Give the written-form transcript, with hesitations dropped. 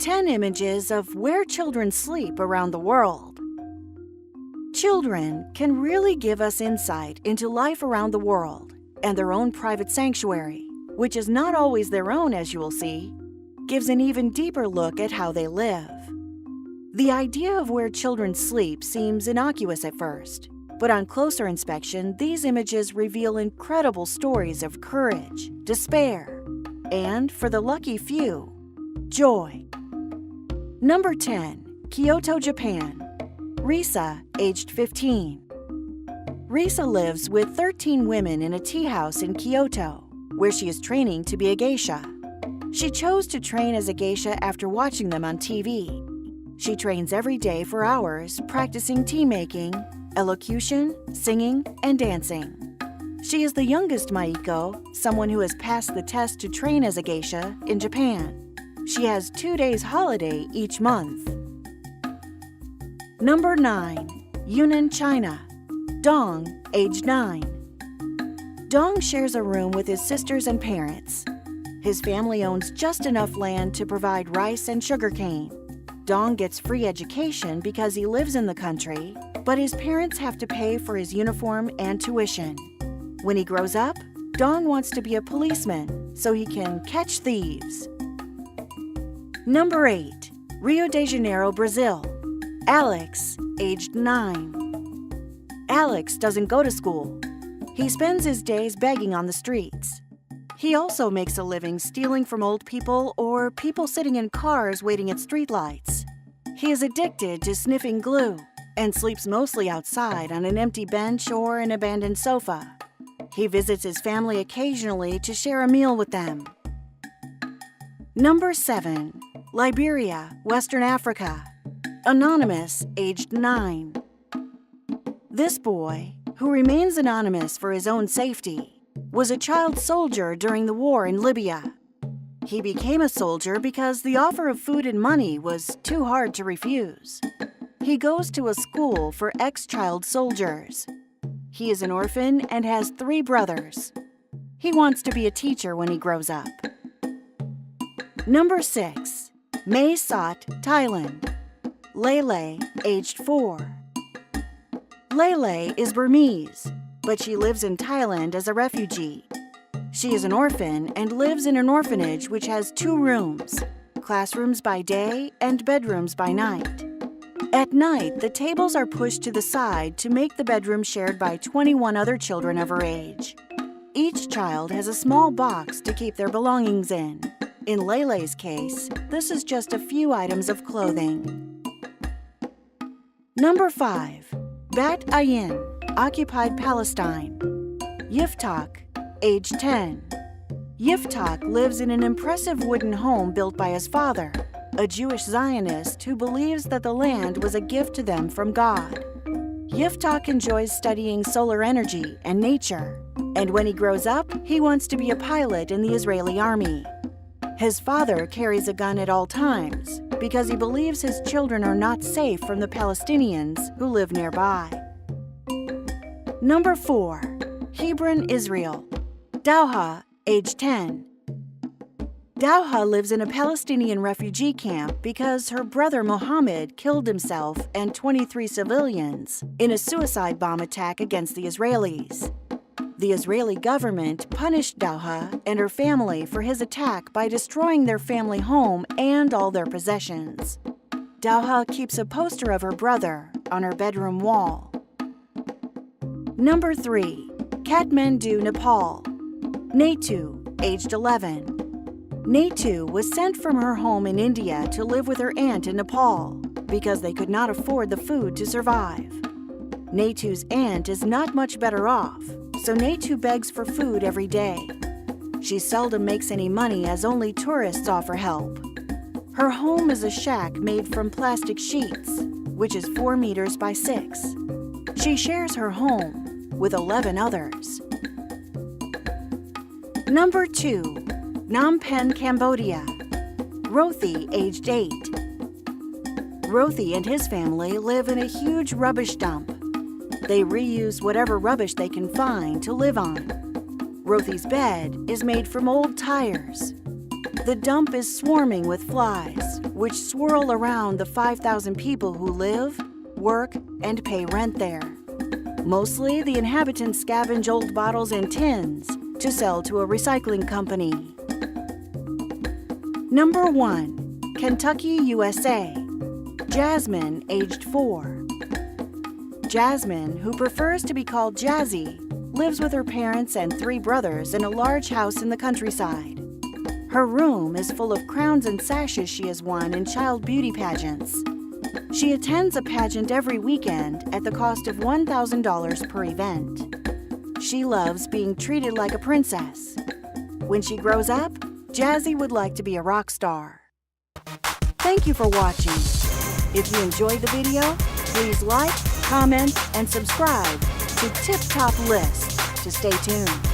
10 images of where children sleep around the world. Children can really give us insight into life around the world, and their own private sanctuary, which is not always their own as you will see, gives an even deeper look at how they live. The idea of where children sleep seems innocuous at first, but on closer inspection, these images reveal incredible stories of courage, despair, and, for the lucky few, joy. Number 10. Kyoto, Japan. Risa, aged 15. Risa lives with 13 women in a tea house in Kyoto, where she is training to be a geisha. She chose to train as a geisha after watching them on TV. She trains every day for hours, practicing tea making, elocution, singing, and dancing. She is the youngest Maiko, someone who has passed the test to train as a geisha, in Japan. She has 2 days holiday each month. Number 9. Yunnan, China. Dong, age 9. Dong shares a room with his sisters and parents. His family owns just enough land to provide rice and sugarcane. Dong gets free education because he lives in the country, but his parents have to pay for his uniform and tuition. When he grows up, Dong wants to be a policeman so he can catch thieves. Number 8. Rio de Janeiro, Brazil. Alex, aged 9. Alex doesn't go to school. He spends his days begging on the streets. He also makes a living stealing from old people or people sitting in cars waiting at streetlights. He is addicted to sniffing glue and sleeps mostly outside on an empty bench or an abandoned sofa. He visits his family occasionally to share a meal with them. Number 7. Liberia, Western Africa. Anonymous, aged 9. This boy, who remains anonymous for his own safety, was a child soldier during the war in Libya. He became a soldier because the offer of food and money was too hard to refuse. He goes to a school for ex-child soldiers. He is an orphan and has 3 brothers. He wants to be a teacher when he grows up. Number 6. Mae Sot, Thailand. Lele, aged 4. Lele is Burmese, but she lives in Thailand as a refugee. She is an orphan and lives in an orphanage which has 2 rooms, classrooms by day and bedrooms by night. At night, the tables are pushed to the side to make the bedroom shared by 21 other children of her age. Each child has a small box to keep their belongings in. In Lele's case, this is just a few items of clothing. Number 5. Bat Ayin, occupied Palestine. Yiftach, age 10. Yiftach lives in an impressive wooden home built by his father, a Jewish Zionist who believes that the land was a gift to them from God. Yiftach enjoys studying solar energy and nature, and when he grows up, he wants to be a pilot in the Israeli army. His father carries a gun at all times because he believes his children are not safe from the Palestinians who live nearby. Number 4. Hebron, Israel. Dauha, age 10. Dauha lives in a Palestinian refugee camp because her brother Mohammed killed himself and 23 civilians in a suicide bomb attack against the Israelis. The Israeli government punished Dauha and her family for his attack by destroying their family home and all their possessions. Dauha keeps a poster of her brother on her bedroom wall. Number 3. Kathmandu, Nepal. Netu, aged 11. Netu was sent from her home in India to live with her aunt in Nepal because they could not afford the food to survive. Netu's aunt is not much better off, so Netu begs for food every day. She seldom makes any money as only tourists offer help. Her home is a shack made from plastic sheets, which is 4 meters by 6. She shares her home with 11 others. Number 2. Phnom Penh, Cambodia. Rothi, aged 8. Rothi and his family live in a huge rubbish dump. They reuse whatever rubbish they can find to live on. Rothi's bed is made from old tires. The dump is swarming with flies, which swirl around the 5,000 people who live, work, and pay rent there. Mostly, the inhabitants scavenge old bottles and tins to sell to a recycling company. Number 1. Kentucky, USA. Jasmine, aged 4. Jasmine, who prefers to be called Jazzy, lives with her parents and 3 brothers in a large house in the countryside. Her room is full of crowns and sashes she has won in child beauty pageants. She attends a pageant every weekend at the cost of $1,000 per event. She loves being treated like a princess. When she grows up, Jazzy would like to be a rock star. Thank you for watching. If you enjoyed the video, please like, comment, and subscribe to TipTopList to stay tuned.